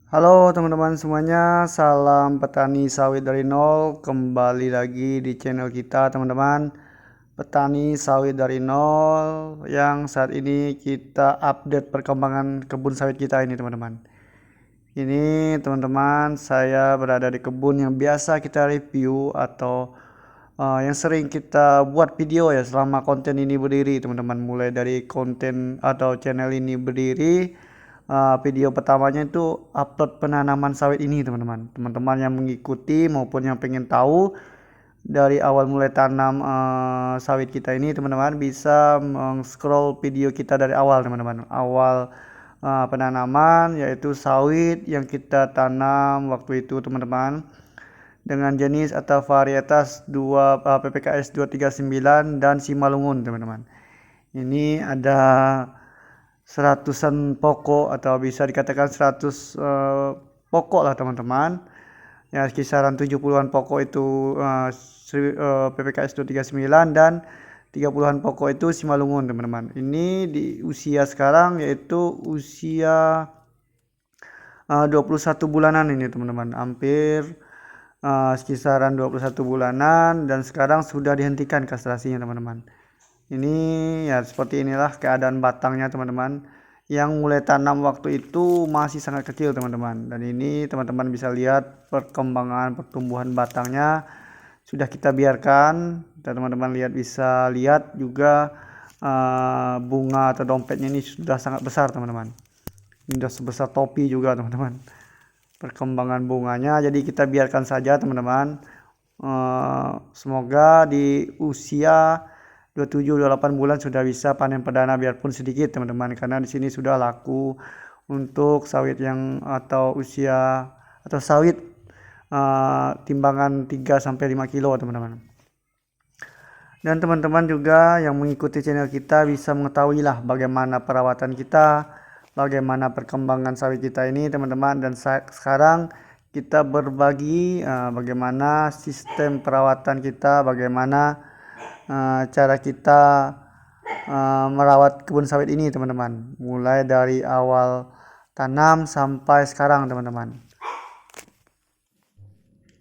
Halo teman-teman semuanya, salam petani sawit dari nol. Kembali lagi di channel kita teman-teman, petani sawit dari nol, yang saat ini kita update perkembangan kebun sawit kita ini teman-teman. Ini teman-teman, saya berada di kebun yang biasa kita review atau yang sering kita buat video ya selama konten ini berdiri teman-teman. Mulai dari konten atau channel ini berdiri, video pertamanya itu upload penanaman sawit ini teman-teman. Teman-teman yang mengikuti maupun yang pengen tahu dari awal mulai tanam sawit kita ini, teman-teman bisa scroll video kita dari awal teman-teman. Awal penanaman yaitu sawit yang kita tanam waktu itu teman-teman, dengan jenis atau varietas PPKS 239 dan Simalungun teman-teman. Ini ada seratusan pokok atau bisa dikatakan 100 pokok lah teman-teman. Ya kisaran 70-an pokok itu PPKS 239 dan 30-an pokok itu Simalungun teman-teman. Ini di usia sekarang yaitu usia 21 bulanan ini teman-teman. Hampir kisaran 21 bulanan dan sekarang sudah dihentikan kastrasinya teman-teman. Ini ya seperti inilah keadaan batangnya teman-teman. Yang mulai tanam waktu itu masih sangat kecil teman-teman. Dan ini teman-teman bisa lihat perkembangan pertumbuhan batangnya sudah kita biarkan. Dan teman-teman bisa lihat juga bunga atau dompetnya ini sudah sangat besar teman-teman. Ini sudah sebesar topi juga teman-teman perkembangan bunganya. Jadi kita biarkan saja teman-teman. Semoga di usia 27-28 bulan sudah bisa panen perdana biarpun sedikit teman-teman, karena di sini sudah laku untuk sawit yang atau usia atau sawit timbangan 3-5 kilo teman-teman. Dan teman-teman juga yang mengikuti channel kita bisa mengetahui lah bagaimana perawatan kita, bagaimana perkembangan sawit kita ini teman-teman. Dan sekarang kita berbagi bagaimana sistem perawatan kita, bagaimana cara kita merawat kebun sawit ini teman-teman, mulai dari awal tanam sampai sekarang teman-teman.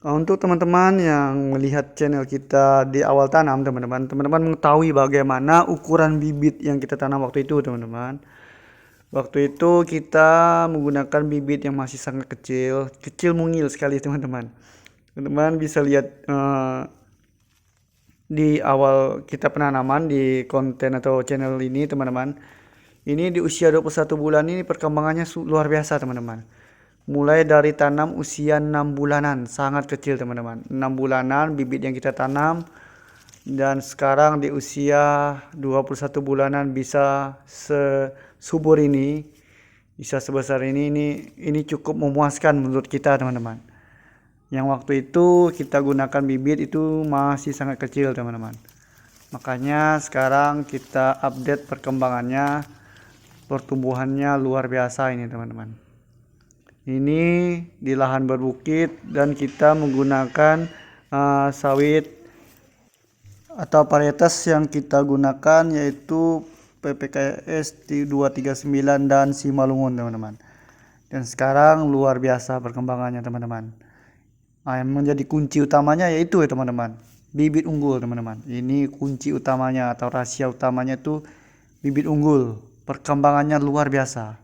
Untuk teman-teman yang melihat channel kita di awal tanam teman-teman mengetahui bagaimana ukuran bibit yang kita tanam waktu itu teman-teman. Waktu itu kita menggunakan bibit yang masih sangat kecil mungil sekali teman-teman. Teman-teman bisa lihat di awal kita penanaman di konten atau channel ini teman-teman. Ini di usia 21 bulan ini perkembangannya luar biasa teman-teman. Mulai dari tanam usia 6 bulanan, sangat kecil teman-teman. 6 bulanan bibit yang kita tanam, dan sekarang di usia 21 bulanan bisa subur ini, bisa sebesar ini cukup memuaskan menurut kita teman-teman. Yang waktu itu kita gunakan bibit itu masih sangat kecil teman-teman. Makanya sekarang kita update perkembangannya, pertumbuhannya luar biasa ini teman-teman. Ini di lahan berbukit dan kita menggunakan sawit atau varietas yang kita gunakan yaitu PPKS 239 dan Simalungun teman-teman. Dan sekarang luar biasa perkembangannya teman-teman. Yang menjadi kunci utamanya yaitu ya teman-teman, bibit unggul teman-teman. Ini kunci utamanya atau rahasia utamanya itu bibit unggul. Perkembangannya luar biasa.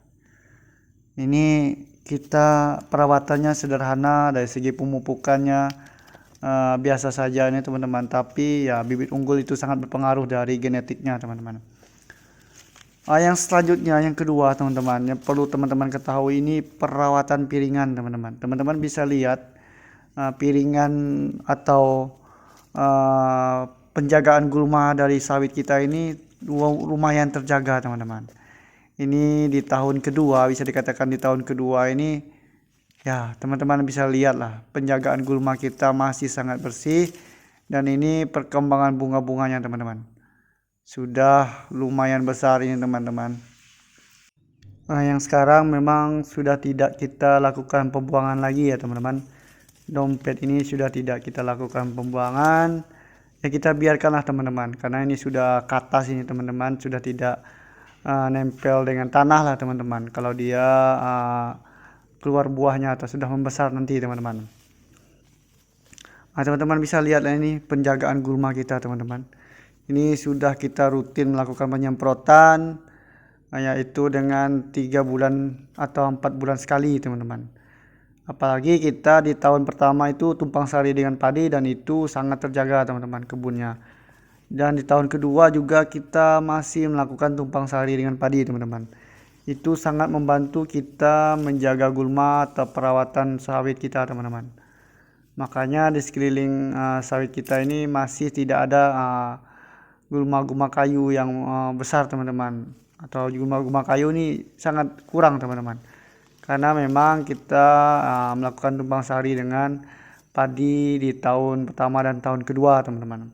Ini kita perawatannya sederhana, dari segi pemupukannya biasa saja ini teman-teman, tapi ya bibit unggul itu sangat berpengaruh dari genetiknya teman-teman. Yang selanjutnya, yang kedua teman-teman, yang perlu teman-teman ketahui ini perawatan piringan teman-teman. Teman-teman bisa lihat piringan atau penjagaan gulma dari sawit kita ini lumayan terjaga teman-teman. Ini di tahun kedua, bisa dikatakan di tahun kedua ini ya teman-teman bisa lihat lah penjagaan gulma kita masih sangat bersih. Dan ini perkembangan bunga-bunganya teman-teman sudah lumayan besar ini teman-teman. Yang sekarang memang sudah tidak kita lakukan pembuangan lagi ya teman-teman. Dompet ini sudah tidak kita lakukan pembuangan, ya kita biarkanlah teman-teman, karena ini sudah ke atas ini teman-teman, sudah tidak nempel dengan tanah lah teman-teman. Kalau dia keluar buahnya atau sudah membesar nanti teman-teman. Nah, teman-teman bisa lihat ini penjagaan gulma kita teman-teman. Ini sudah kita rutin melakukan penyemprotan, yaitu dengan 3 bulan atau 4 bulan sekali teman-teman. Apalagi kita di tahun pertama itu tumpang sari dengan padi dan itu sangat terjaga teman-teman kebunnya. Dan di tahun kedua juga kita masih melakukan tumpang sari dengan padi teman-teman. Itu sangat membantu kita menjaga gulma atau perawatan sawit kita teman-teman. Makanya di sekeliling sawit kita ini masih tidak ada gulma-gulma kayu yang besar teman-teman, atau gulma-gulma kayu ini sangat kurang teman-teman, karena memang kita melakukan tumpang sari dengan padi di tahun pertama dan tahun kedua teman-teman,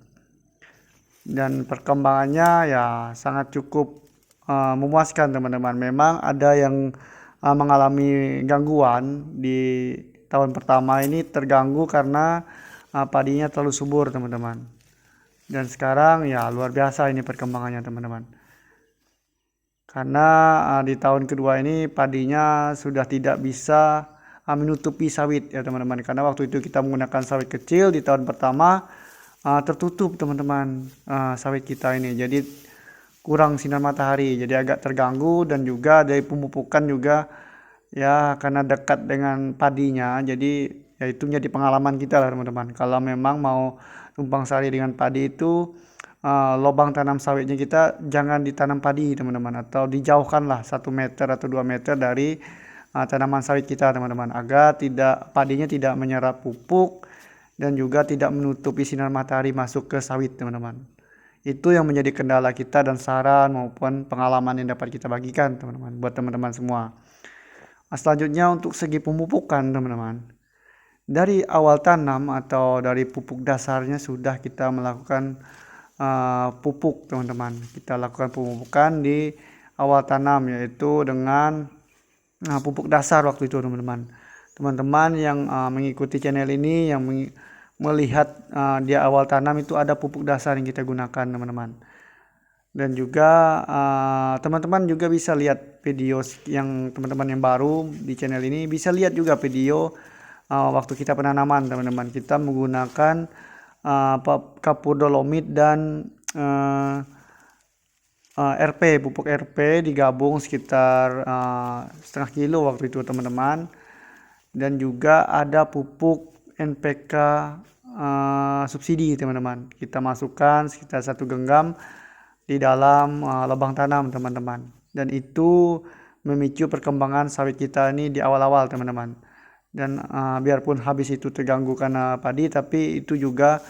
dan perkembangannya ya sangat cukup memuaskan teman-teman. Memang ada yang mengalami gangguan di tahun pertama ini, terganggu karena padinya terlalu subur teman-teman, dan sekarang ya luar biasa ini perkembangannya teman-teman, karena di tahun kedua ini padinya sudah tidak bisa menutupi sawit ya teman-teman, karena waktu itu kita menggunakan sawit kecil. Di tahun pertama tertutup teman-teman sawit kita ini, jadi kurang sinar matahari, jadi agak terganggu, dan juga dari pemupukan juga ya karena dekat dengan padinya, jadi ya itu menjadi pengalaman kita lah teman-teman. Kalau memang mau tumpang sari dengan padi itu lubang tanam sawitnya kita jangan ditanam padi teman-teman, atau dijauhkan lah 1 meter atau 2 meter dari tanaman sawit kita teman-teman, agar tidak padinya tidak menyerap pupuk dan juga tidak menutupi sinar matahari masuk ke sawit teman-teman. Itu yang menjadi kendala kita dan saran maupun pengalaman yang dapat kita bagikan teman-teman buat teman-teman semua. Selanjutnya untuk segi pemupukan teman-teman, dari awal tanam atau dari pupuk dasarnya sudah kita melakukan pupuk teman-teman. Kita lakukan pemupukan di awal tanam, yaitu dengan pupuk dasar waktu itu teman-teman. Teman-teman yang mengikuti channel ini, yang melihat di awal tanam itu ada pupuk dasar yang kita gunakan teman-teman. Dan juga teman-teman juga bisa lihat video yang teman-teman yang baru di channel ini, bisa lihat juga video waktu kita penanaman teman-teman. Kita menggunakan kapur dolomit dan pupuk RP digabung sekitar setengah kilo waktu itu teman-teman. Dan juga ada pupuk NPK subsidi teman-teman, kita masukkan sekitar 1 genggam di dalam lubang tanam teman-teman, dan itu memicu perkembangan sawit kita ini di awal-awal teman-teman. Dan biarpun habis itu terganggu karena padi, tapi itu juga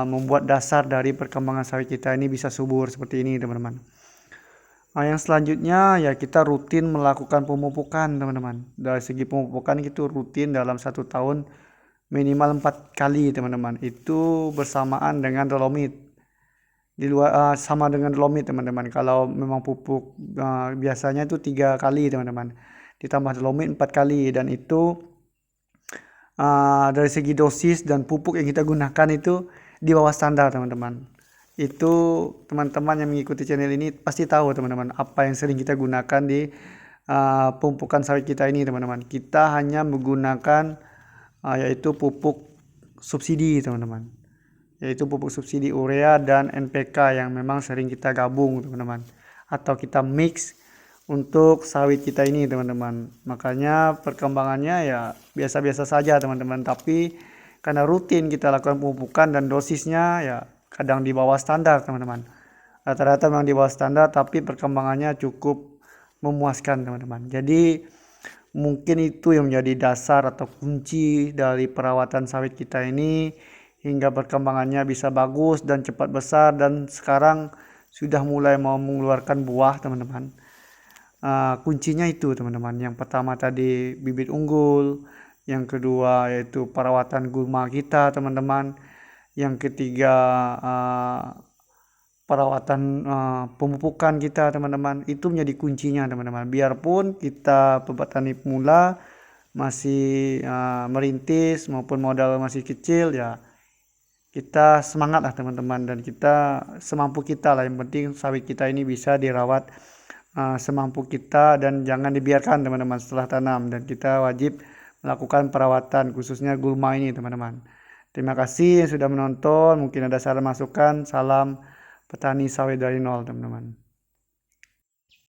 membuat dasar dari perkembangan sawit kita ini bisa subur seperti ini teman-teman. Yang selanjutnya ya kita rutin melakukan pemupukan teman-teman. Dari segi pemupukan itu rutin dalam 1 tahun minimal 4 kali teman-teman, itu bersamaan dengan dolomit. Di luar sama dengan dolomit teman-teman. Kalau memang pupuk biasanya itu 3 kali teman-teman, ditambah dolomit 4 kali, dan itu dari segi dosis dan pupuk yang kita gunakan itu di bawah standar teman-teman. Itu teman-teman yang mengikuti channel ini pasti tahu teman-teman apa yang sering kita gunakan di pemupukan sawit kita ini teman-teman. Kita hanya menggunakan yaitu pupuk subsidi teman-teman, yaitu pupuk subsidi urea dan NPK yang memang sering kita gabung teman-teman, atau kita mix untuk sawit kita ini teman-teman. Makanya perkembangannya ya biasa-biasa saja teman-teman, tapi karena rutin kita lakukan pemupukan dan dosisnya ya kadang di bawah standar teman-teman, rata-rata memang di bawah standar, tapi perkembangannya cukup memuaskan teman-teman. Jadi mungkin itu yang menjadi dasar atau kunci dari perawatan sawit kita ini hingga perkembangannya bisa bagus dan cepat besar, dan sekarang sudah mulai mau mengeluarkan buah teman-teman. Kuncinya itu teman-teman, yang pertama tadi bibit unggul, yang kedua yaitu perawatan gulma kita teman-teman, yang ketiga perawatan pemupukan kita teman-teman. Itu menjadi kuncinya teman-teman. Biarpun kita petani pemula masih merintis maupun modal masih kecil, ya kita semangat lah teman-teman, dan kita semampu kita lah, yang penting sawit kita ini bisa dirawat semampu kita dan jangan dibiarkan teman-teman setelah tanam, dan kita wajib melakukan perawatan khususnya gulma ini teman-teman. Terima kasih yang sudah menonton. Mungkin ada saran masukan. Salam petani sawit dari nol teman-teman.